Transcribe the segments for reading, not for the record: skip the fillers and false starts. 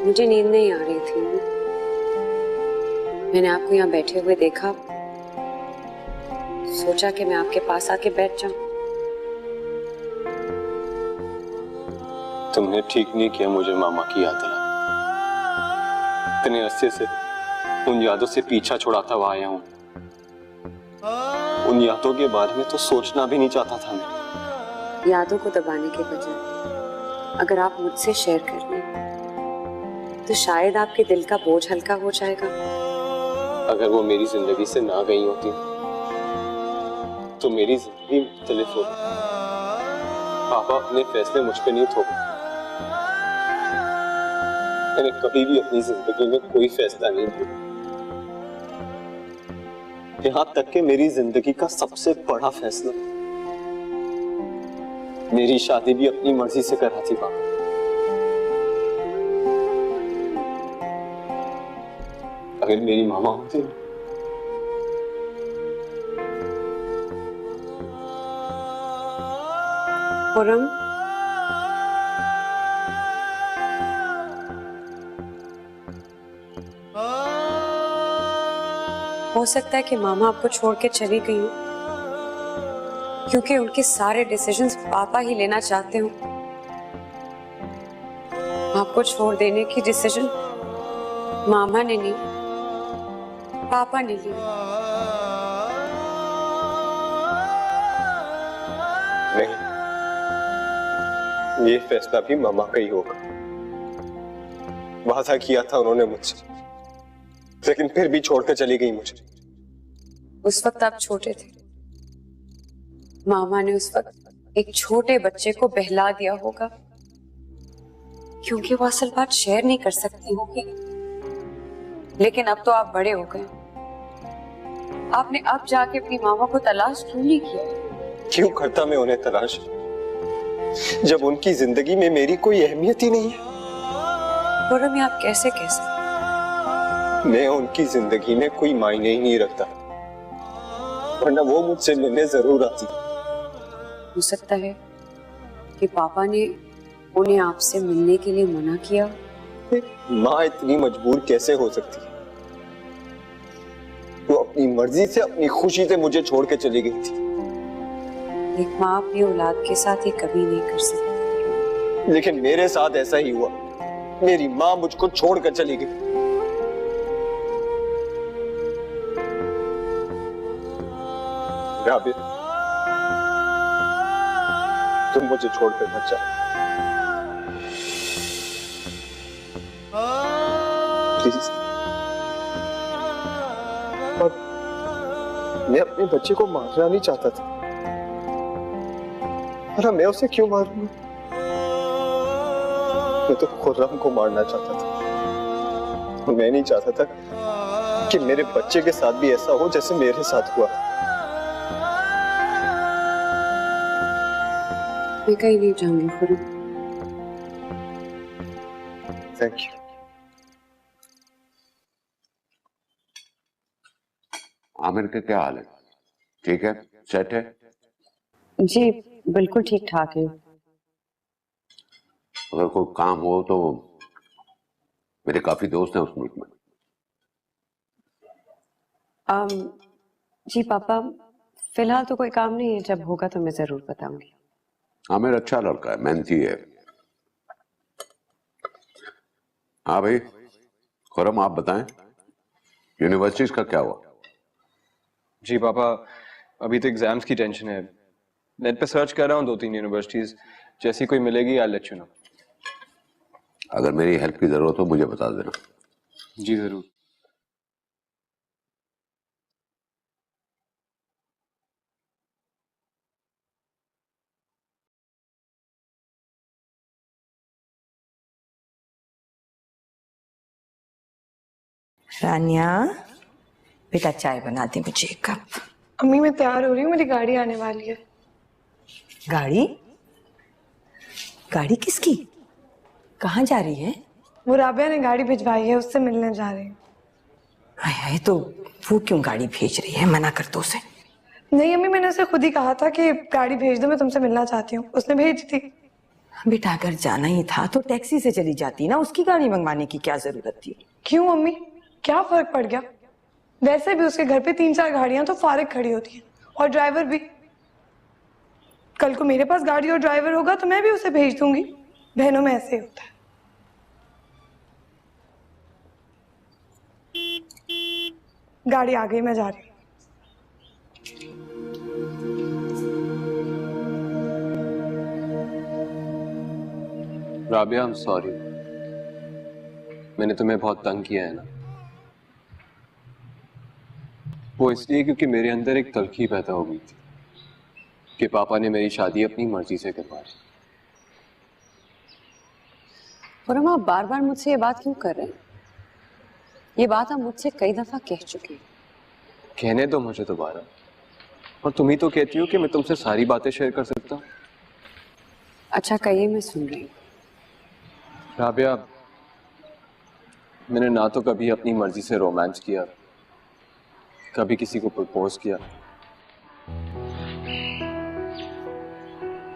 मुझे नींद नहीं आ रही थी। मैंने आपको यहाँ बैठे हुए देखा, सोचा कि मैं आपके पास आके बैठ जाऊं। तुमने ठीक नहीं किया मुझे मामा की याद दिला। इतने अरसे से उन यादों से पीछा छुड़ाता हुआ आया हूं। उन यादों के बारे में तो सोचना भी नहीं चाहता था मैं। यादों को दबाने के बजाय अगर आप मुझसे शेयर कर लें तो शायद आपके दिल का बोझ हल्का हो जाएगा। अगर वो मेरी जिंदगी से ना गई होती तो मेरी जिंदगी मुख्तलिफ होती। पापा अपने फैसले मुझ पे नहीं थोपते। मैंने कभी भी अपनी जिंदगी में कोई फैसला नहीं लिया, यहां तक कि मेरी जिंदगी का सबसे बड़ा फैसला, मेरी शादी भी अपनी मर्जी से करा थी पापा। अगर मेरी मामा होती खुर्रम, हो सकता है कि मामा आपको छोड़ के चली गई हो क्योंकि उनके सारे डिसीजंस पापा ही लेना चाहते हो। आपको छोड़ देने की डिसीजन मामा ने नहीं, पापा ने ली। नहीं, ये फैसला भी मामा का ही होगा। वादा किया था उन्होंने मुझसे, लेकिन फिर भी छोड़कर चली गई मुझे। उस वक्त आप छोटे थे। मामा ने उस वक्त एक छोटे बच्चे को बहला दिया होगा क्योंकि वो असल बात शेयर नहीं कर सकती होगी। लेकिन अब तो आप बड़े हो गए, आपने अब जाके अपनी मामा को तलाश क्यों नहीं किया? क्यों करता मैं उन्हें तलाश, जब उनकी जिंदगी में मेरी कोई अहमियत ही नहीं है। खुर्रम, आप कैसे कह सकते? मैं उनकी जिंदगी में कोई मायने ही नहीं रखता, वरना वो मुझसे मिलने जरूर आती। हो सकता है कि पापा ने उन्हें आपसे मिलने के लिए मना किया। माँ इतनी मजबूर कैसे हो सकती है? वो अपनी मर्जी से, अपनी खुशी से मुझे छोड़ के चली गई थी। एक माँ अपनी औलाद के साथ ये कभी नहीं कर सकती। लेकिन मेरे साथ ऐसा ही हुआ। मेरी माँ मुझको छोड़कर चली गई। राबिया, तुम मुझे छोड़कर मत जाओ प्लीज। और मैं अपने बच्चे को मारना नहीं चाहता था। अरे मैं उसे क्यों मारूंगा? मैं तो खुर्रम को मारना चाहता था। मैं नहीं चाहता था कि मेरे बच्चे के साथ भी ऐसा हो जैसे मेरे साथ हुआ। मैं कहीं नहीं जाऊंगी खुर्रम। Thank you. आमिर का क्या हाल है? ठीक है, सेट है? जी बिल्कुल ठीक ठाक है। अगर कोई काम हो तो मेरे काफी दोस्त हैं उस मुल्क में। जी पापा, फिलहाल तो कोई काम नहीं है, जब होगा तो मैं जरूर बताऊंगी। आमिर अच्छा लड़का है, मेहनती है। हाँ भाई खुर्रम, आप बताएं यूनिवर्सिटीज का क्या हुआ? जी पापा, अभी तो एग्जाम्स की टेंशन है। नेट पे सर्च कर रहा हूँ 2-3 यूनिवर्सिटीज, जैसी कोई मिलेगी आई लेट यू नो। अगर मेरी हेल्प की जरूरत हो मुझे बता देना। जी जरूर। रानिया बेटा, चाय बना दे मुझे एक कप। अम्मी मैं तैयार हो रही हूँ, मेरी गाड़ी आने वाली है। गाड़ी? गाड़ी किसकी? कहाँ जा रही है? वो राबिया ने गाड़ी भिजवाई है, उससे मिलने जा रही हूँ। हाय हाय, तो वो क्यों गाड़ी भेज रही है? मना कर दो उसे। नहीं अम्मी, मैंने उसे खुद ही कहा था कि गाड़ी भेज दो, मैं तुमसे मिलना चाहती हूँ, उसने भेज दी। बेटा अगर जाना ही था तो टैक्सी से चली जाती ना, उसकी गाड़ी मंगवाने की क्या जरूरत थी? क्यों मम्मी, क्या फर्क पड़ गया? वैसे भी उसके घर पे 3-4 गाड़ियां तो फारिग खड़ी होती हैं, और ड्राइवर भी। कल को मेरे पास गाड़ी और ड्राइवर होगा तो मैं भी उसे भेज दूंगी। बहनों में ऐसे ही होता है। गाड़ी आ गई, मैं जा रही हूँ। राबिया, आई एम सॉरी, मैंने तुम्हें बहुत तंग किया है ना। वो इसलिए क्योंकि मेरे अंदर एक तलखी पैदा हो गई थी कि पापा ने मेरी शादी अपनी मर्जी से करवा दी। खुरम, आप बार बार मुझसे ये बात क्यों कर रहे हैं? ये बात आप मुझसे कई दफा कह चुके हैं। कहने दो मुझे दोबारा। और तुम ही तो कहती हो कि मैं तुमसे सारी बातें शेयर कर सकता हूँ। अच्छा कहिए, मैं सुन रही हूँ। राबिया, मैंने ना तो कभी अपनी मर्जी से रोमांस किया, कभी किसी को प्रपोज किया।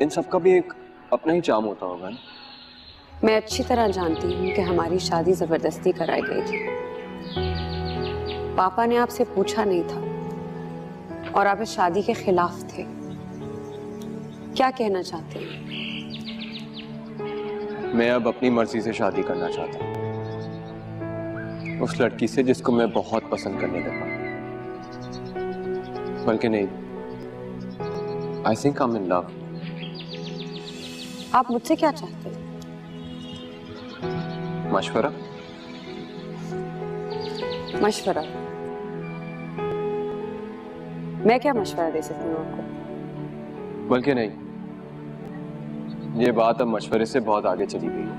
इन सब का भी एक अपना ही चार्म होता होगा ना। मैं अच्छी तरह जानती हूँ कि हमारी शादी जबरदस्ती कराई गई थी। पापा ने आपसे पूछा नहीं था और आप इस शादी के खिलाफ थे। क्या कहना चाहते हैं? मैं अब अपनी मर्जी से शादी करना चाहता हूँ, उस लड़की से जिसको मैं बहुत पसंद करने लगा। बल्कि नहीं, I think I am in love. आप मुझसे क्या चाहते हैं? मशवरा। मशवरा? मैं क्या मशवरा दे सकती हूँ आपको? बल्कि नहीं, ये बात अब मशवरे से बहुत आगे चली गई है।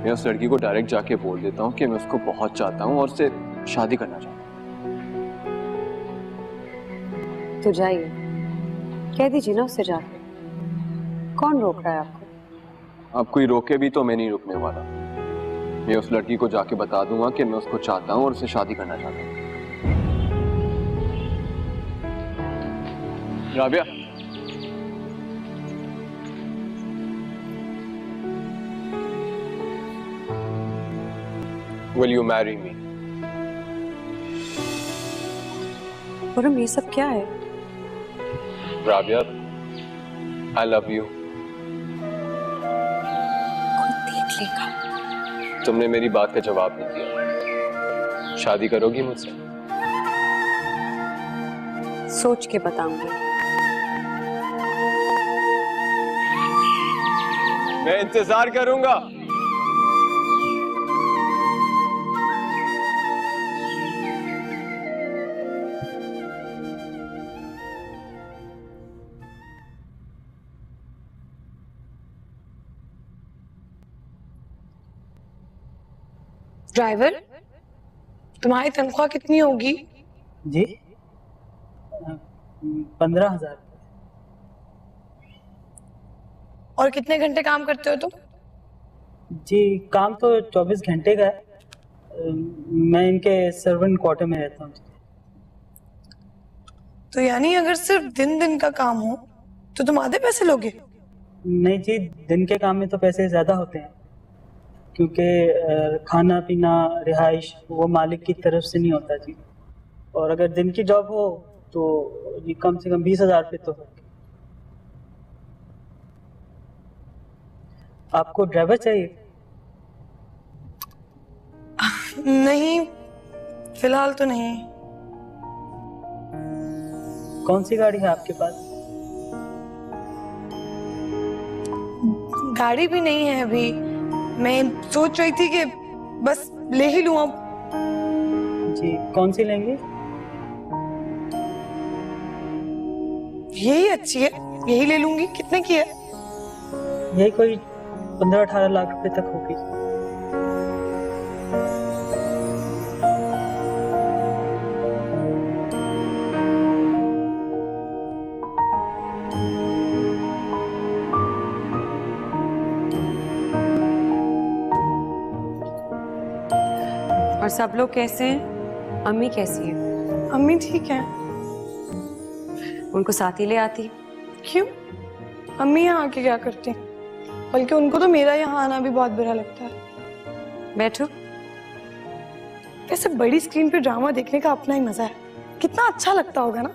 मैं उस लड़की को डायरेक्ट जाके बोल देता हूँ कि मैं उसको बहुत चाहता हूँ और उससे शादी करना चाहता हूँ। तो जाइए, कह दीजिए ना उससे जाके। कौन रोक रहा है आपको? अब कोई रोके भी तो मैं नहीं रुकने वाला। मैं उस लड़की को जाके बता दूंगा कि मैं उसको चाहता हूँ और उससे शादी करना चाहता हूँ। Rabia, will you marry me? Khurram, ये सब क्या है? Rabia, I love you. कोई देख लेगा। तुमने मेरी बात का जवाब नहीं दिया। शादी करोगी मुझसे? सोच के बताऊंगी। मैं इंतजार करूंगा। ड्राइवर, तुम्हारी तनख्वाह कितनी होगी? जी 15,000। और कितने घंटे काम करते हो तुम? जी काम तो 24 घंटे का है। मैं इनके सर्वेंट क्वार्टर में रहता हूँ। तो यानी अगर सिर्फ दिन दिन का काम हो तो तुम आधे पैसे लोगे? नहीं जी, दिन के काम में तो पैसे ज़्यादा होते हैं, क्योंकि खाना पीना रिहाइश वो मालिक की तरफ से नहीं होता जी। और अगर दिन की जॉब हो तो ये कम से कम 20,000 पे तो हो। आपको ड्राइवर चाहिए? नहीं, फिलहाल तो नहीं। कौन सी गाड़ी है आपके पास? गाड़ी भी नहीं है अभी। मैं सोच रही थी कि बस ले ही लूं अब। जी कौन सी लेंगे? यही अच्छी है, यही ले लूंगी। कितने की है? यही कोई 15-18 लाख रुपए तक होगी। और सब लोग कैसे हैं? अम्मी कैसी है? अम्मी ठीक है। उनको साथ ही ले आती। क्यों? अम्मी यहाँ आके क्या करती, बल्कि उनको तो मेरा यहाँ आना भी बहुत बुरा लगता है। बैठो। वैसे बड़ी स्क्रीन पे ड्रामा देखने का अपना ही मजा है, कितना अच्छा लगता होगा ना।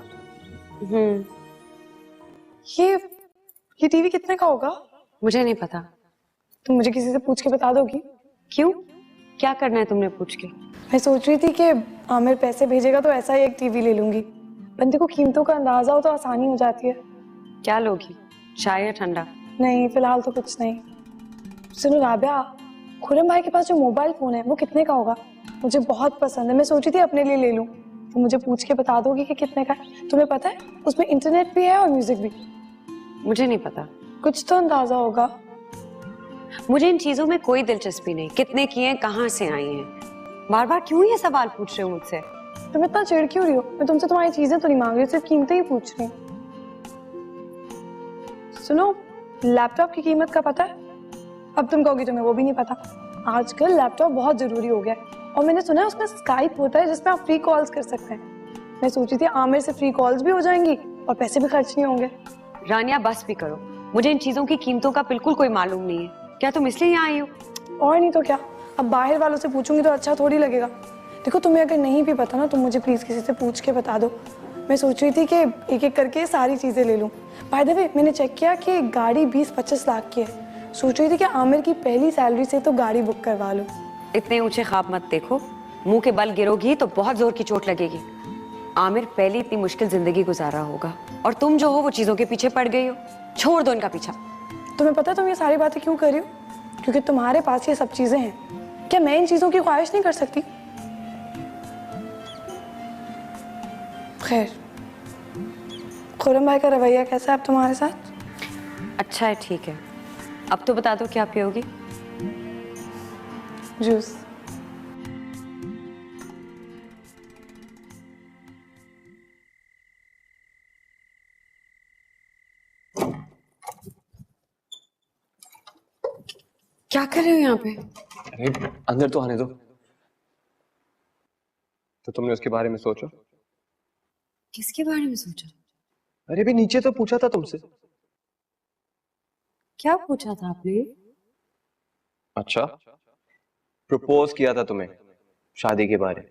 ये टीवी कितने का होगा? मुझे नहीं पता। तुम मुझे किसी से पूछ के बता दोगी? क्यों, क्या करना है तुमने पूछ के? मैं सोच रही थी कि आमिर पैसे भेजेगा तो ऐसा ही एक टीवी ले लूंगी, बंदे को कीमतों का अंदाजा हो तो आसानी हो जाती है। क्या लोगी, चाय या ठंडा? नहीं, फिलहाल तो कुछ नहीं। सुनो राबिया, खुरम भाई के पास जो मोबाइल फोन है वो कितने का होगा? मुझे बहुत पसंद है, मैं सोची थी अपने लिए ले लूं। तो मुझे पूछ के बता दोगी कि कितने का है? तुम्हें पता है उसमें इंटरनेट भी है और म्यूजिक भी। मुझे नहीं पता। कुछ तो अंदाजा होगा। मुझे इन चीजों में कोई दिलचस्पी नहीं, कितने की हैं, कहाँ से आई हैं। बार बार क्यों ये सवाल पूछ रहे हो मुझसे? तुम इतना चिढ़ क्यों रही हो? मैं तुमसे तुम्हारी चीजें तो नहीं मांग रही, सिर्फ कीमतें ही पूछ रही हूँ। सुनो, लैपटॉप की कीमत का पता है? अब तुम कहोगी तुम्हें वो भी नहीं पता। आजकल लैपटॉप बहुत जरूरी हो गया है और मैंने सुना है उसमें स्काइप होता है जिसमें आप फ्री कॉल्स कर सकते हैं। मैं सोची थी आमिर से फ्री कॉल्स भी हो जाएंगी और पैसे भी खर्च नहीं होंगे। रानिया बस भी करो, मुझे इन चीजों की कीमतों का बिल्कुल कोई मालूम नहीं है। क्या तुम इसलिए यहाँ आई हो? और नहीं तो क्या, अब बाहर वालों से पूछूंगी तो अच्छा थोड़ी लगेगा। देखो तुम्हें अगर नहीं भी पता ना, तुम मुझे प्लीज किसी से पूछ के बता दो। मैं सोच रही थी कि एक एक करके सारी चीजें ले लूं। बाय द वे, मैंने चेक किया कि गाड़ी 20-25 लाख की है। सोच रही थी कि आमिर की पहली सैलरी से तो गाड़ी बुक करवा लूं। इतने ऊंचे ख्वाब मत देखो, मुंह के बल गिरोगी तो बहुत जोर की चोट लगेगी। आमिर पहली इतनी मुश्किल जिंदगी गुजारा होगा और तुम जो हो वो चीजों के पीछे पड़ गई हो। छोड़ दो इनका पीछा। तुम्हें पता है तुम ये सारी बातें क्यों कर रही हो? क्योंकि तुम्हारे पास ये सब चीजें हैं। क्या मैं इन चीजों की ख्वाहिश नहीं कर सकती? खैर, खुरम भाई का रवैया कैसा है अब तुम्हारे साथ? अच्छा है, ठीक है। अब तो बता दो क्या पियोगी? जूस। क्या कर रहे हो यहाँ पे? अरे अंदर तो आने दो। तो तुमने उसके बारे में सोचा? किसके बारे में सोचा? अरे भी नीचे तो पूछा था तुमसे। क्या पूछा था आपने? अच्छा, प्रपोज किया था तुम्हें शादी के बारे में।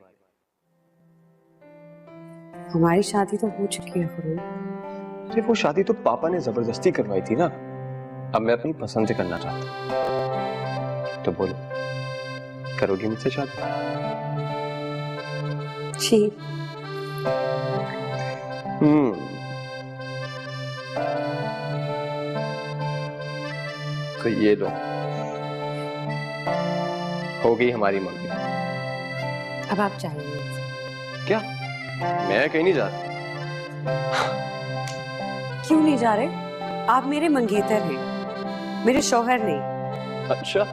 हमारी शादी तो हो चुकी है फरूक। अरे वो शादी तो पापा ने जबरदस्ती करवाई थी ना, अब मैं अपनी पसंद से करना चाहता हूँ। तो बोलो, करोगी मुझसे शादी? जी। तो ये लो, हो गई हमारी मंगी। अब आप चाहिए? क्या? मैं कहीं नहीं जा रहा। क्यों नहीं जा रहे? आप मेरे मंगेतर हैं, मेरे शौहर नहीं। अच्छा,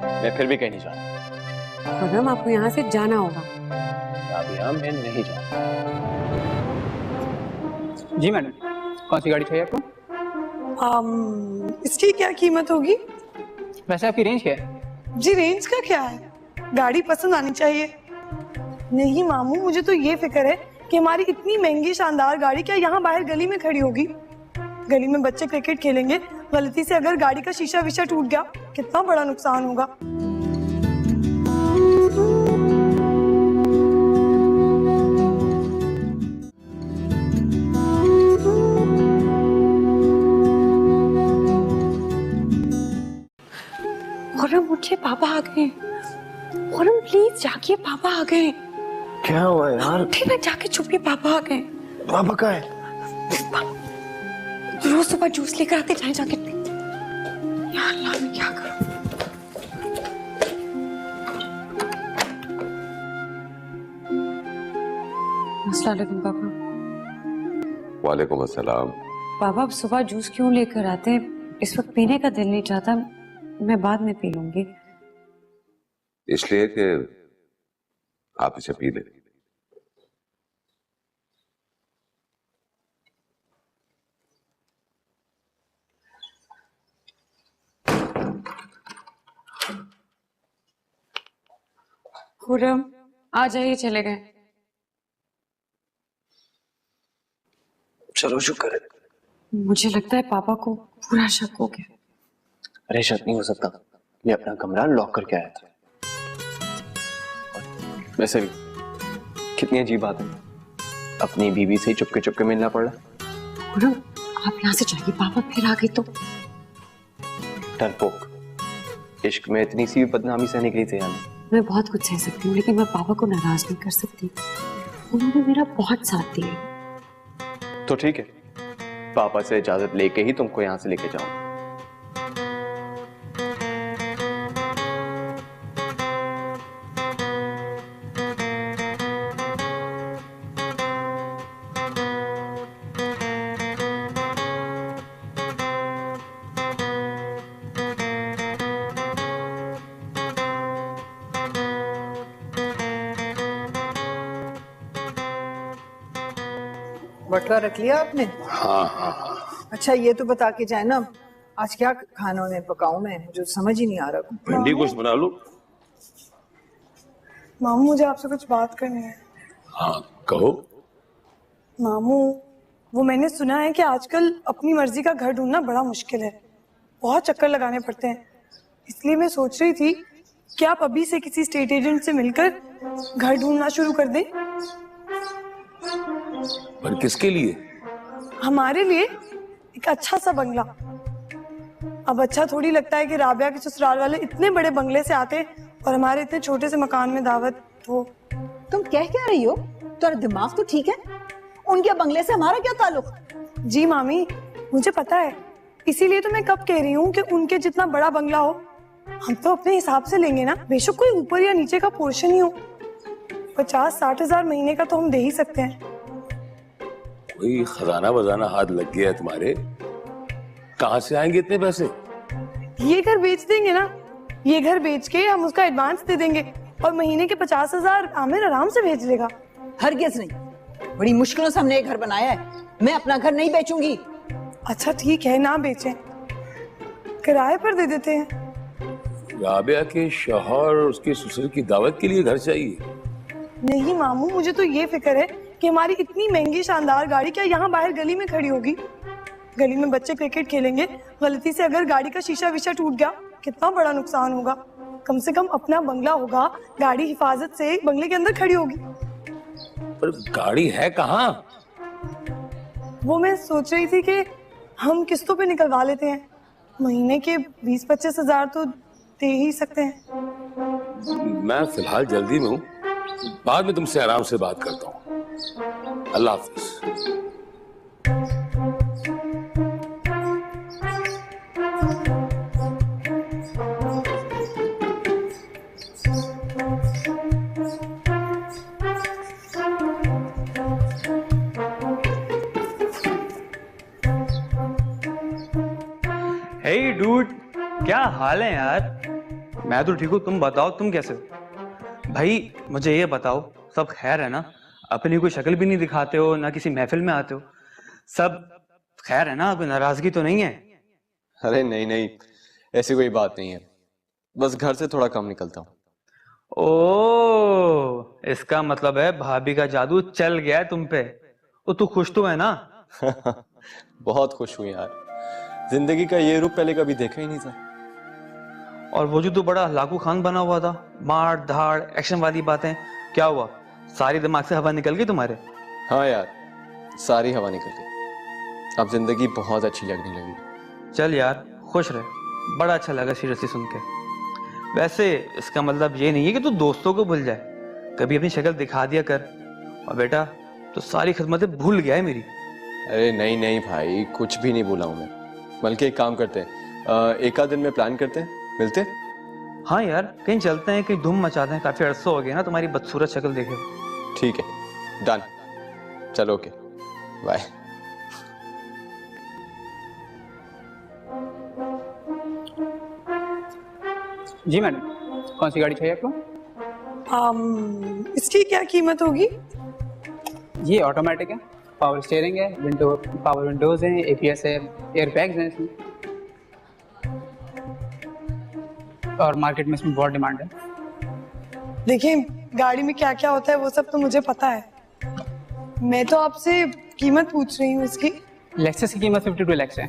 मैं फिर भी कहीं नहीं जा रहा। खुरम, आपको यहाँ से जाना होगा। राबिया, मैं नहीं जा रहा। जी मैडम, कौन सी गाड़ी चाहिए आपको? इसकी क्या कीमत होगी? वैसे आपकी रेंज क्या है? जी रेंज का क्या है, गाड़ी पसंद आनी चाहिए। नहीं मामू, मुझे तो ये फिक्र है कि हमारी इतनी महंगी शानदार गाड़ी क्या यहाँ बाहर गली में खड़ी होगी? गली में बच्चे क्रिकेट खेलेंगे, गलती से अगर गाड़ी का शीशा विशा टूट गया, कितना बड़ा नुकसान होगा। खुरम उठिए, पापा आ गए। खुरम प्लीज जागिए, पापा आ गए। क्या हुआ यार? उठिए ना, जाके छुपिए, पापा आ गए। पापा कहाँ है? रोज सुबह जूस लेकर आते, जाए जाके। यार अल्लाह, मैं क्या करूं? अस्सलाम वालेकुम पापा। वालेकुम अस्सलाम। पापा, अब सुबह जूस क्यों लेकर आते हैं? इस वक्त पीने का दिल नहीं चाहता, मैं बाद में पी लूंगी। इसलिए कि आप इसे पी लें। खुरम, आ जाइए, चले गए। चलो शुक्र है, मुझे लगता है पापा को पूरा शक हो गया। अरे शक नहीं हो सकता, ये अपना कमरा लॉक करके आया था। और वैसे भी कितनी अजीब बात है, अपनी बीवी से चुपके चुपके मिलना पड़ रहा। खुरम, आप यहाँ से जाइए, पापा फिर आ गए तो। डरपोक, इश्क में इतनी सी बदनामी सहने के लिए तैयार नहीं। मैं बहुत कुछ सह सकती हूँ, लेकिन मैं पापा को नाराज नहीं कर सकती। उन्होंने मेरा बहुत साथ दिया। तो ठीक है, पापा से इजाजत लेके ही तुमको यहाँ से लेके जाऊं। बटुआ रख लिया आपने? हाँ हाँ हाँ। अच्छा ये तो बता के जाए ना, आज क्या खानों में पकाऊं मैं, मुझे समझ ही नहीं आ रहा। भिंडी कुछ बना लो। मामू मुझे आपसे कुछ बात करनी है। हाँ कहो। मामू, वो मैंने सुना है कि आजकल अपनी मर्जी का घर ढूंढना बड़ा मुश्किल है, बहुत चक्कर लगाने पड़ते हैं। इसलिए मैं सोच रही थी कि आप अभी से किसी स्टेट एजेंट से मिलकर घर ढूंढना शुरू कर दें। पर किसके लिए? हमारे लिए एक अच्छा सा बंगला। अब अच्छा थोड़ी लगता है कि राबिया के ससुराल वाले इतने बड़े बंगले से आते और हमारे इतने छोटे से मकान में दावत हो। तुम कह क्या रही हो? तुम्हारा दिमाग तो ठीक है? उनके बंगले से हमारा क्या ताल्लुक? जी मामी, मुझे पता है, इसीलिए तो मैं कब कह रही हूँ कि उनके जितना बड़ा बंगला हो, हम तो अपने हिसाब से लेंगे ना, बेशक कोई ऊपर या नीचे का पोर्शन ही हो। 50-60 हजार महीने का तो हम दे ही सकते हैं। कोई खजाना बजाना हाथ लग गया है तुम्हारे? कहाँ से आएंगे इतने पैसे? ये घर बेच देंगे ना, ये घर बेच के हम उसका एडवांस दे देंगे और महीने के 50 हजार आमिर आराम से भेज देगा। हरगिज नहीं, बड़ी मुश्किलों से हमने ये घर बनाया है, मैं अपना घर नहीं बेचूंगी। अच्छा ठीक है, ना बेचें, किराए पर दे देते हैं। राबिया के शौहर और उसके ससुर की दावत के लिए घर चाहिए? नहीं मामू, मुझे तो ये फिक्र है कि हमारी इतनी महंगी शानदार गाड़ी क्या यहाँ बाहर गली में खड़ी होगी? गली में बच्चे क्रिकेट खेलेंगे, गलती से अगर गाड़ी का शीशा विशा टूट गया, कितना बड़ा नुकसान होगा। कम से कम अपना बंगला होगा, गाड़ी हिफाजत से बंगले के अंदर खड़ी होगी। पर गाड़ी है कहाँ? वो मैं सोच रही थी कि हम किस्तों पे निकलवा लेते हैं, महीने के 20-25 हजार तो दे ही सकते हैं। मैं फिलहाल जल्दी में हूँ, बाद में तुमसे आराम से बात करता हूँ। अल्लाह हाफिज। हे डूड, क्या हाल है यार? मैं तो ठीक हूँ, तुम बताओ तुम कैसे हो? भाई मुझे ये बताओ, सब खैर है ना? अपनी कोई शक्ल भी नहीं दिखाते हो, ना किसी महफिल में आते हो, सब खैर है ना? कोई नाराजगी तो नहीं है? अरे नहीं नहीं, ऐसी कोई बात नहीं है, बस घर से थोड़ा कम निकलता हूँ। ओ, इसका मतलब है भाभी का जादू चल गया है तुम पे। तो तू खुश तो है ना? बहुत खुश हूँ यार, जिंदगी का ये रूप पहले कभी देखा ही नहीं था। और वो जो तू बड़ा लाकू खान बना हुआ था, मार धाड़ एक्शन वाली बातें, क्या हुआ? सारी दिमाग से हवा निकल गई तुम्हारे? हाँ यार, सारी हवा निकल गई, अब जिंदगी बहुत अच्छी लगने लगी। चल यार, खुश रहे, बड़ा अच्छा लगा सीरियसली सुन के। वैसे इसका मतलब ये नहीं है कि तू दोस्तों को भूल जाए, कभी अपनी शक्ल दिखा दिया कर। और बेटा तो सारी खिदमतें भूल गया है मेरी। अरे नहीं नहीं भाई, कुछ भी नहीं भूला हूं मैं, बल्कि एक काम करते हैं, एक आध दिन में प्लान करते हैं, मिलते हैं। हाँ यार, कहीं चलते हैं, कहीं धूम मचाते हैं, काफी अरसा हो गया ना तुम्हारी बदसूरत शक्ल देखे। ठीक है, डन, चलो ओके, बाय। जी मैडम, कौन सी गाड़ी चाहिए आपको? इसकी क्या कीमत होगी? ये ऑटोमेटिक है, पावर स्टीयरिंग है, पावर विंडोज हैं, एपीएस है, एयर बैग्स हैं इसमें, और मार्केट में इसमें बहुत डिमांड है। देखिए, गाड़ी में क्या क्या होता है वो सब तो मुझे पता है, मैं तो आपसे कीमत पूछ रही हूँ इसकी। लेक्सस की कीमत 52 लाख है।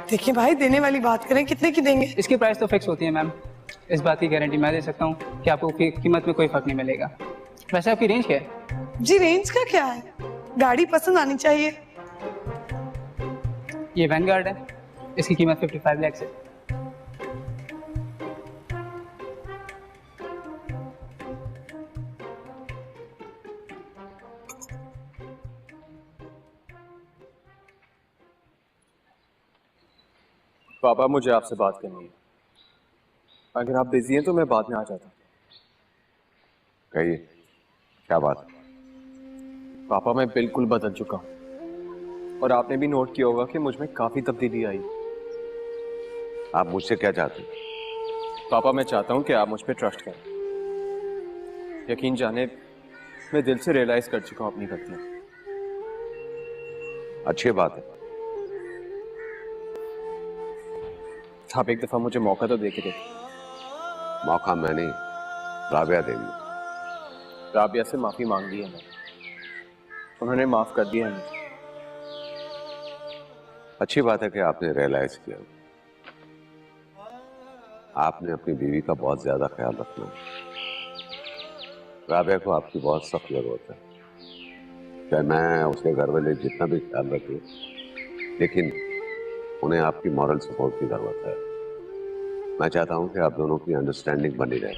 देखिए भाई, देने वाली बात करें, कितने की देंगे? इसकी प्राइस तो फिक्स होती है मैम, इस बात की गारंटी मैं दे सकता हूँ कि आपको कीमत में कोई फर्क नहीं मिलेगा। वैसे आपकी रेंज क्या है? जी रेंज का क्या है, गाड़ी पसंद आनी चाहिए। ये वैनगार्ड है, इसकी कीमत 55 लाख है। पापा मुझे आपसे बात करनी है, अगर आप बिजी हैं तो मैं बाद में आ जाता हूँ। कहिए, क्या बात? पापा मैं बिल्कुल बदल चुका हूँ और आपने भी नोट किया होगा कि मुझ में काफी तब्दीली आई। आप मुझसे क्या चाहते हैं? पापा मैं चाहता हूँ कि आप मुझ पर ट्रस्ट करें। यकीन जाने मैं दिल से रियलाइज कर चुका हूँ अपनी गलतियाँ। अच्छी बात है। आप एक दफा मुझे मौका तो देके देखिए। मौका मैं नहीं, राबिया देंगी। राबिया से माफी मांग ली है मैंने, उन्होंने माफ कर दिया है मुझे। अच्छी बात है कि आपने रियलाइज किया। आपने अपनी बीवी का बहुत ज्यादा ख्याल रखना है। राबिया को आपकी बहुत सख्त जरूरत है। चाहे मैं उसके घर वाले जितना भी ख्याल रखूं, लेकिन उन्हें आपकी मॉरल सपोर्ट की जरूरत है। मैं चाहता हूं कि आप दोनों की अंडरस्टैंडिंग बनी रहे।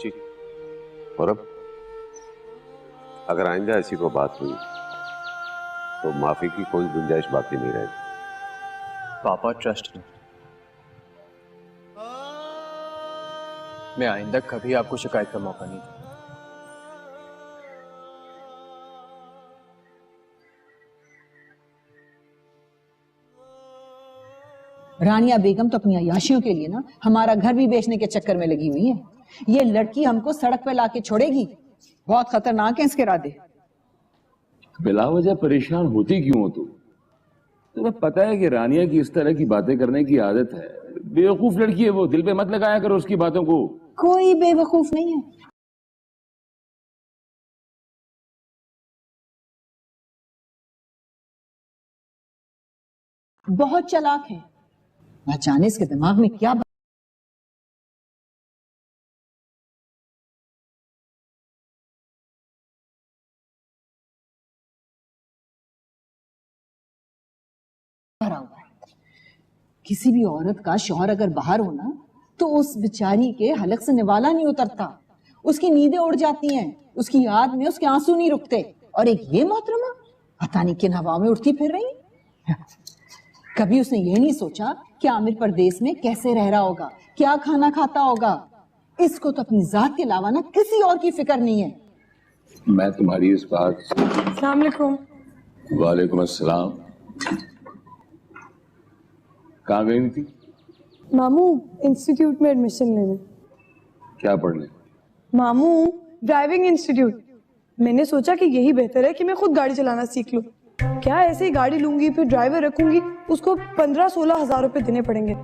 जी। और अब अगर आइंदा ऐसी कोई बात हुई तो माफी की कोई गुंजाइश बाकी नहीं रहेगी। पापा ट्रस्ट में मैं आइंदा कभी आपको शिकायत का मौका नहीं दूंगा। रानिया बेगम तो अपनी अय्याशियों के लिए ना हमारा घर भी बेचने के चक्कर में लगी हुई है। ये लड़की हमको सड़क पे लाके छोड़ेगी, बहुत खतरनाक है इसके इरादे। बिला वजह परेशान होती क्यों हो तुम? तुम्हें पता है कि रानिया की इस तरह की बातें करने की आदत है। बेवकूफ लड़की है वो, दिल पे मत लगाया करो उसकी बातों को। कोई बेवकूफ नहीं है, बहुत चालाक है। ना जाने इसके दिमाग में क्या भरा हुआ है। किसी भी औरत का शौहर अगर बाहर हो ना तो उस बेचारी के हलक से निवाला नहीं उतरता, उसकी नींदें उड़ जाती हैं, उसकी याद में उसके आंसू नहीं रुकते। और एक ये मोहतरमा पता नहीं किन हवा में उड़ती फिर रही। कभी उसने ये नहीं सोचा कि आमिर परदेस में कैसे रह रहा होगा, क्या खाना खाता होगा। इसको तो अपनी जात के अलावा ना किसी और की फिक्र नहीं है। मैं तुम्हारी इस बात। अस्सलाम वालेकुम। वालेकुम अस्सलाम। कहाँ गई थी? मामू इंस्टीट्यूट में एडमिशन लेने। क्या पढ़ने? मामू ड्राइविंग इंस्टीट्यूट। मैंने सोचा कि यही बेहतर है कि मैं खुद गाड़ी चलाना सीख लूं। क्या ऐसे ही गाड़ी लूंगी फिर ड्राइवर रखूंगी, उसको 15-16 हजार रुपए देने पड़ेंगे।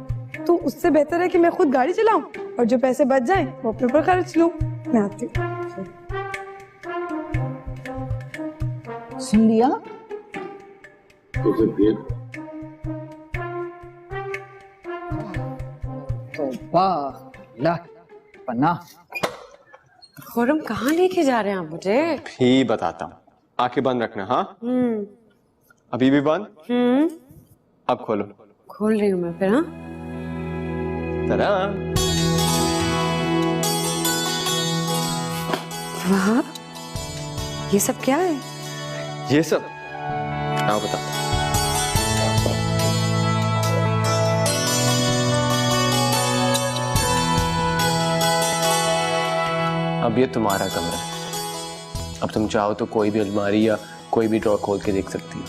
तो उससे बेहतर है कि मैं खुद गाड़ी चलाऊं और जो पैसे बच जाएं वो अपने ऊपर खर्च लूं। मैं आती हूं। सुन लिया? तो फिर देख। तो वाह पन्ना। खुरम कहाँ लेके जा रहे हैं आप मुझे? ही बताता हूँ, आंखें बंद रखना। हाँ अभी भी बंद? अब खोलो। खोल रही हूँ मैं फिर। हाँ तरा। वाह, ये सब क्या है? ये सब आओ बता। अब ये तुम्हारा कमरा है। अब तुम चाहो तो कोई भी अलमारी या कोई भी ड्रॉर खोल के देख सकती हो,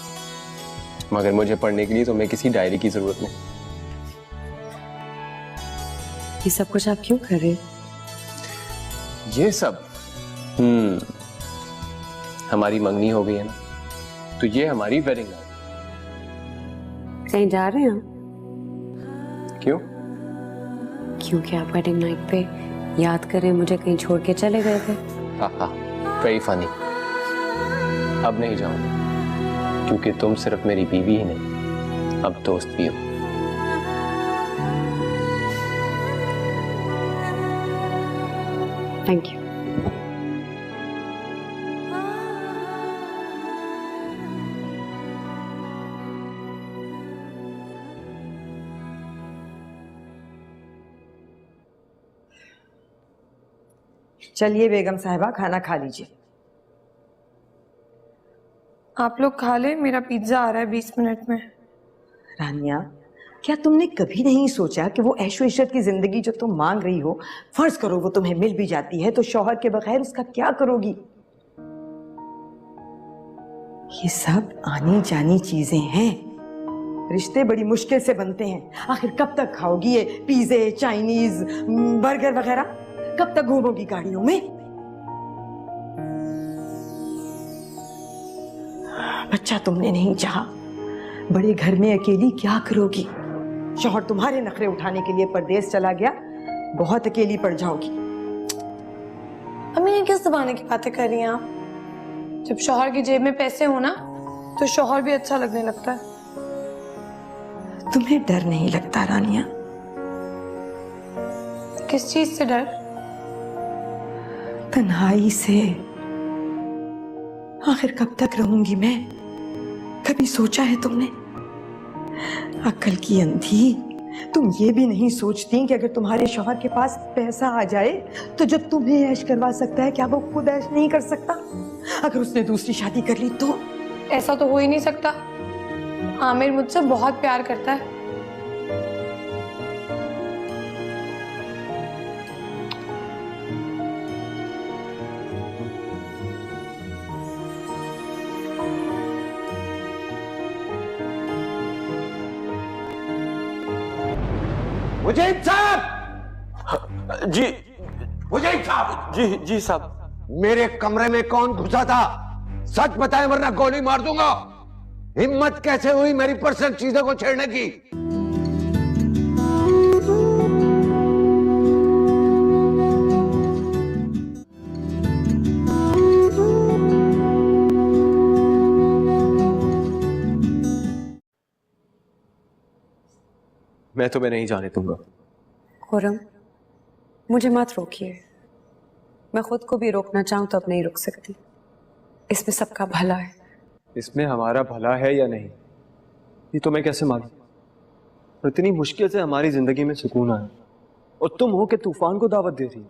मगर मुझे पढ़ने के लिए तुम्हें किसी डायरी की जरूरत नहीं। ये सब कुछ आप क्यों कर रहे हैं? ये सब हमारी मंगनी हो गई है ना, तो ये हमारी वेडिंग है। कहीं जा रहे हैं? क्यों? क्योंकि आप वेडिंग नाइट पे याद करें मुझे कहीं छोड़ के चले गए थे। हाँ वेरी फनी। अब नहीं जाऊंगा, क्योंकि तुम सिर्फ मेरी बीवी ही नहीं, अब दोस्त भी हो। Thank you. चलिए बेगम साहिबा, खाना खा लीजिए। आप लोग खा ले, मेरा पिज्जा आ रहा है 20 मिनट में। रानिया, क्या तुमने कभी नहीं सोचा कि वो ऐशो इशरत की जिंदगी जो तुम मांग रही हो, फर्ज करो वो तुम्हें मिल भी जाती है तो शौहर के बगैर उसका क्या करोगी? ये सब आनी जानी चीजें हैं। रिश्ते बड़ी मुश्किल से बनते हैं। आखिर कब तक खाओगी ये पिज़्ज़े, चाइनीज, बर्गर वगैरह? कब तक घूमोगी गाड़ियों में? बच्चा तुमने नहीं चाहा, बड़े घर में अकेली क्या करोगी? शौहर तुम्हारे नखरे उठाने के लिए परदेस चला गया, बहुत अकेली पड़ जाओगी। अम्मी, ये किस जमाने की बातें कर रही हैं आप? जब शौहर की जेब में पैसे हो ना, तो शौहर भी अच्छा लगने लगता है। तुम्हें डर नहीं लगता रानिया? किस चीज से डर? तन्हाई से। आखिर कब तक रहूंगी मैं? कभी सोचा है तुमने? अक्ल की अंधी, तुम ये भी नहीं सोचती कि अगर तुम्हारे शौहर के पास पैसा आ जाए तो जो तुम्हें ऐश करवा सकता है, क्या वो खुद ऐश नहीं कर सकता? अगर उसने दूसरी शादी कर ली तो? ऐसा तो हो ही नहीं सकता। आमिर मुझसे बहुत प्यार करता है। मुजीब साहब! जी मुजीब साहब! जी साहब। मेरे कमरे में कौन घुसा था? सच बताएं वरना गोली मार दूंगा। हिम्मत कैसे हुई मेरी पर्सनल चीजों को छेड़ने की? मैं तुम्हें नहीं जाने दूंगा। खुरम, मुझे मत रोकिए। मैं खुद को भी रोकना चाहूं तो अब नहीं रुक सकती। इसमें सबका भला है। इसमें हमारा भला है या नहीं, ये तुम्हें कैसे मालूम? और इतनी मुश्किल से हमारी जिंदगी में सुकून आया, और तुम हो कि तूफान को दावत दे रही हो।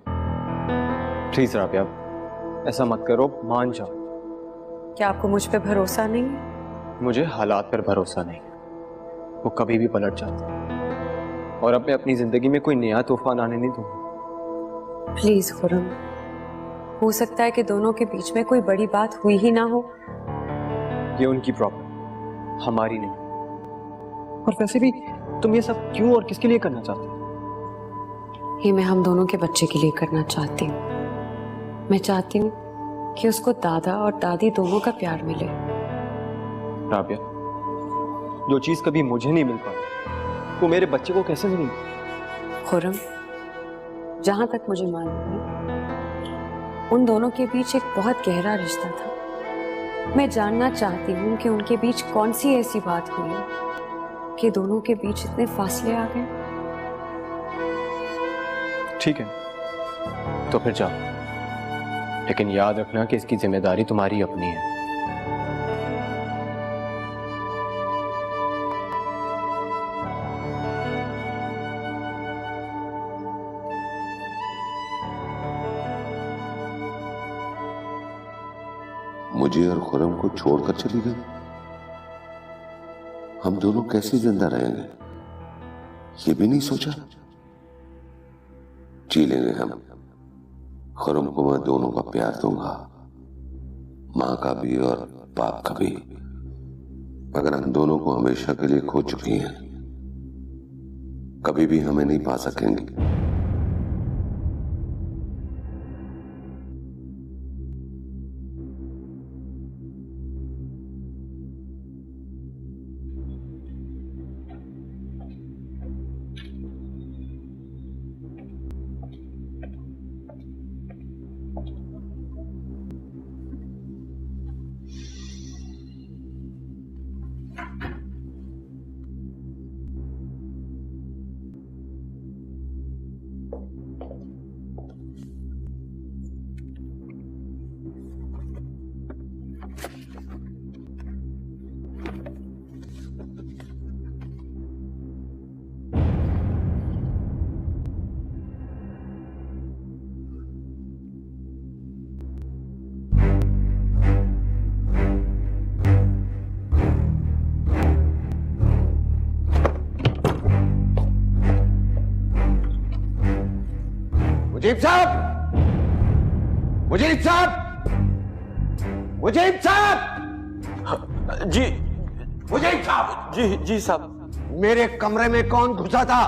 प्लीज राबिया, ऐसा मत करो, मान जाओ। क्या आपको मुझ पे भरोसा नहीं है? मुझे हालात पर भरोसा नहीं, वो कभी भी पलट जाते हैं, और अब मैं अपनी जिंदगी में कोई नया तूफान आने नहीं दूंगा। प्लीज खुरम, हो सकता है कि दोनों के बीच में कोई बड़ी बात हुई ही ना हो। ये उनकी प्रॉब्लम, हमारी नहीं। और वैसे भी तुम ये सब क्यों और किसके लिए करना चाहते हो? ये मैं हम दोनों के बच्चे के लिए करना चाहती हूँ। मैं चाहती हूँ कि उसको दादा और दादी दोनों का प्यार मिले। राबिया, जो चीज कभी मुझे नहीं मिल पाई वो मेरे बच्चे को कैसे मिलेगी? खुरम, जहां तक मुझे मालूम है, उन दोनों के बीच एक बहुत गहरा रिश्ता था। मैं जानना चाहती हूँ कि उनके बीच कौन सी ऐसी बात हुई है कि दोनों के बीच इतने फासले आ गए। ठीक है, तो फिर जाओ, लेकिन याद रखना कि इसकी जिम्मेदारी तुम्हारी अपनी है। मुझे और खुरम को छोड़कर चली गई। हम दोनों कैसे जिंदा रहेंगे, ये भी नहीं सोचा। जी लेंगे हम। खुरम को मैं दोनों का प्यार दूंगा, मां का भी और बाप का भी। मगर हम दोनों को हमेशा के लिए खो चुकी हैं, कभी भी हमें नहीं पा सकेंगे। मुजीब साहब, मुजीब साहब, मुजीब साहब, जी मुजीब साहब। जी जी साहब। मेरे कमरे में कौन घुसा था?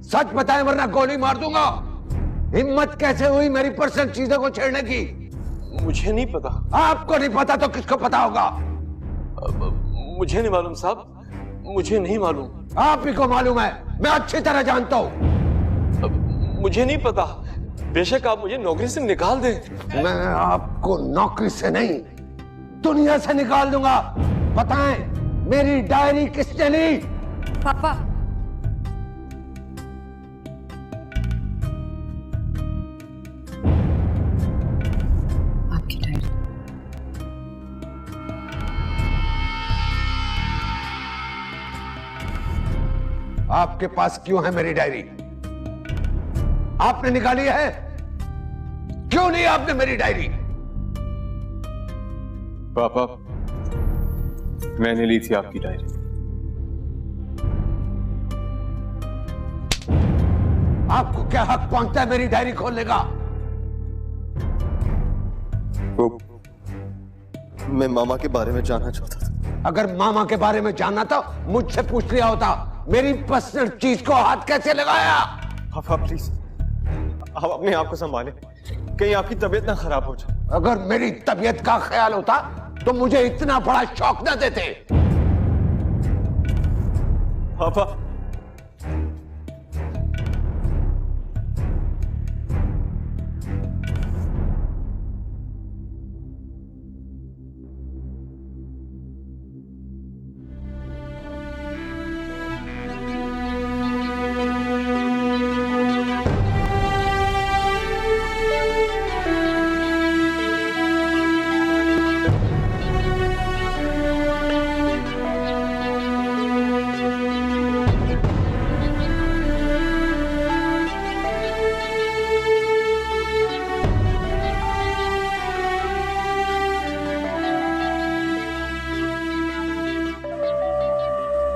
सच बताएं वरना गोली मार दूंगा। हिम्मत कैसे हुई मेरी पर्सनल चीजों को छेड़ने की? मुझे नहीं पता। आपको नहीं पता तो किसको पता होगा? मुझे नहीं मालूम साहब, मुझे नहीं मालूम। आप ही को मालूम है, मैं अच्छी तरह जानता हूं। मुझे नहीं पता, बेशक आप मुझे नौकरी से निकाल दें। मैं आपको नौकरी से नहीं, दुनिया से निकाल दूंगा। बताएं, मेरी डायरी किसने ली? पापा, आपकी डायरी। आपके पास क्यों है मेरी डायरी? आपने निकाली है? क्यों नहीं आपने मेरी डायरी? पापा, मैंने ली थी आपकी डायरी। आपको क्या हक पहुंचता है मेरी डायरी खोलने का? वो मैं मामा के बारे में जानना चाहता था। अगर मामा के बारे में जानना था मुझसे पूछ लिया होता। मेरी पर्सनल चीज को हाथ कैसे लगाया? पापा प्लीज, आप अपने आप को संभालें, कहीं आपकी तबीयत ना खराब हो जाए। अगर मेरी तबीयत का ख्याल होता तो मुझे इतना बड़ा शौक ना देते। पापा,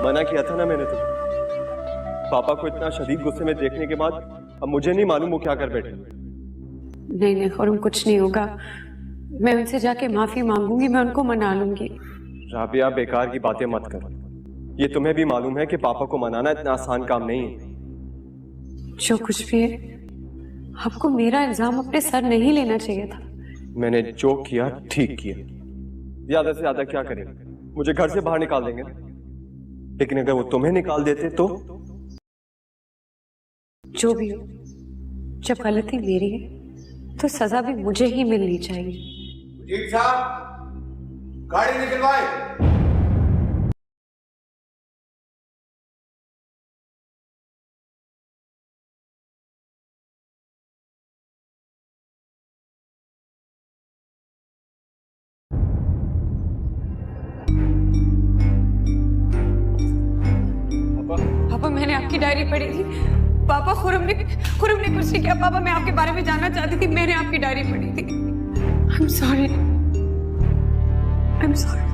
मना किया था ना मैंने तुम्हें। पापा को इतना शदीद गुस्से में देखने के बाद अब मुझे नहीं मालूम वो क्या कर बैठे। नहीं नहीं खुरम, कुछ नहीं होगा। मैं उनसे जाके माफी मांगूंगी, मैं उनको मना लूंगी। राबिया, बेकार की बातें मत करो। ये तुम्हें भी मालूम है कि पापा को मनाना इतना आसान काम नहीं है। जो कुछ भी है, आपको मेरा इल्जाम अपने सर नहीं लेना चाहिए था। मैंने जो किया ठीक किया। ज्यादा से ज्यादा क्या करें, मुझे घर से बाहर निकाल देंगे, लेकिन अगर वो तुम्हें निकाल देते तो? जो भी हो, जब गलती मेरी है तो सजा भी मुझे ही मिलनी चाहिए। मुजीब साहब, गाड़ी निकलवाए। पापा, मैंने आपकी डायरी पढ़ी थी। पापा, खुरम ने कुछ नहीं किया। पापा, मैं आपके बारे में जानना चाहती थी। मैंने आपकी डायरी पढ़ी थी। I'm sorry. I'm sorry.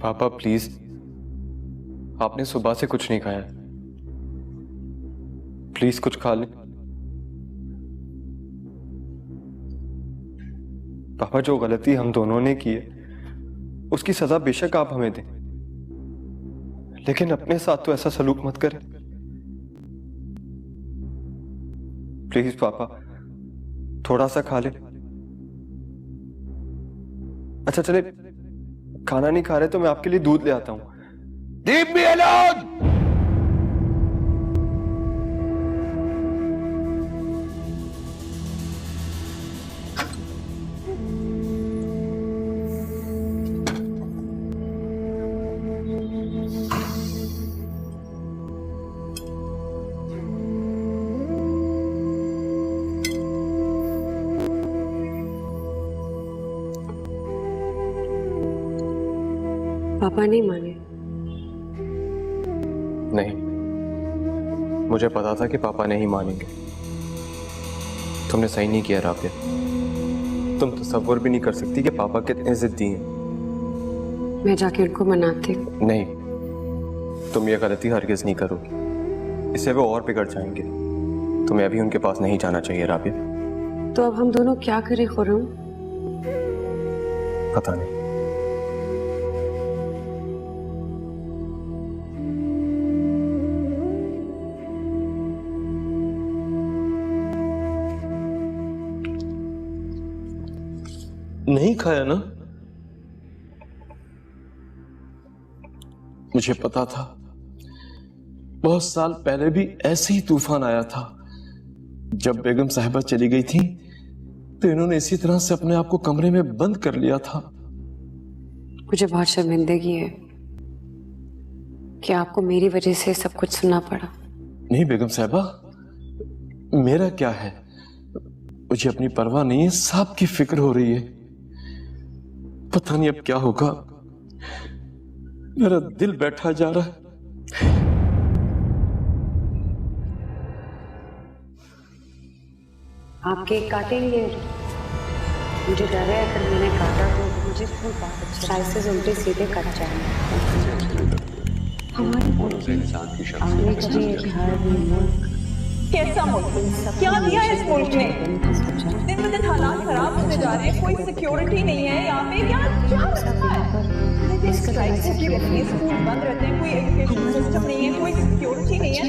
पापा प्लीज, आपने सुबह से कुछ नहीं खाया, प्लीज कुछ खा लें। पापा, जो गलती हम दोनों ने की है उसकी सजा बेशक आप हमें दें, लेकिन अपने साथ तो ऐसा सलूक मत करें प्लीज। पापा थोड़ा सा खा लें। अच्छा चले, खाना नहीं खा रहे तो मैं आपके लिए दूध ले आता हूं। Leave me alone! पापा नहीं माने? नहीं, मुझे पता था कि पापा नहीं मानेंगे। तुमने सही नहीं किया राबिया। तुम तसव्वुर भी नहीं कर सकती कि पापा कितने जिद्दी हैं। मैं जाके उनको मनाती। नहीं, तुम ये गलती हरगिज नहीं करोगी, इससे वो और बिगड़ जाएंगे। तुम्हें अभी उनके पास नहीं जाना चाहिए राबिया। तो अब हम दोनों क्या करें खुर्रम? पता नहीं। नहीं खाया ना? मुझे पता था, बहुत साल पहले भी ऐसे ही तूफान आया था। जब बेगम साहिबा चली गई थी तो इन्होंने इसी तरह से अपने आप को कमरे में बंद कर लिया था। मुझे बहुत शर्मिंदगी है कि आपको मेरी वजह से सब कुछ सुनना पड़ा। नहीं बेगम साहिबा, मेरा क्या है, मुझे अपनी परवाह नहीं है, साहब की फिक्र हो रही है। पता नहीं अब क्या होगा, मेरा दिल बैठा जा रहा है। आप केक काटेंगे? मुझे डर है अगर मैंने काटा तो मुझे फूल बहुत अच्छा स्लाइसेस उल्टे सीधे कट जाएंगे। हमारे आने कभी घर मुल्क कैसा मुल्क, क्या दिया है इस मुल्क ने? दिन ब दिन हालात खराब होते जा रहे हैं, कोई सिक्योरिटी नहीं है यहाँ पे। क्या रखा है? स्ट्राइक होती रहती है, स्कूल बंद रहते हैं, कोई एजुकेशन सिस्टम नहीं है, कोई सिक्योरिटी नहीं है।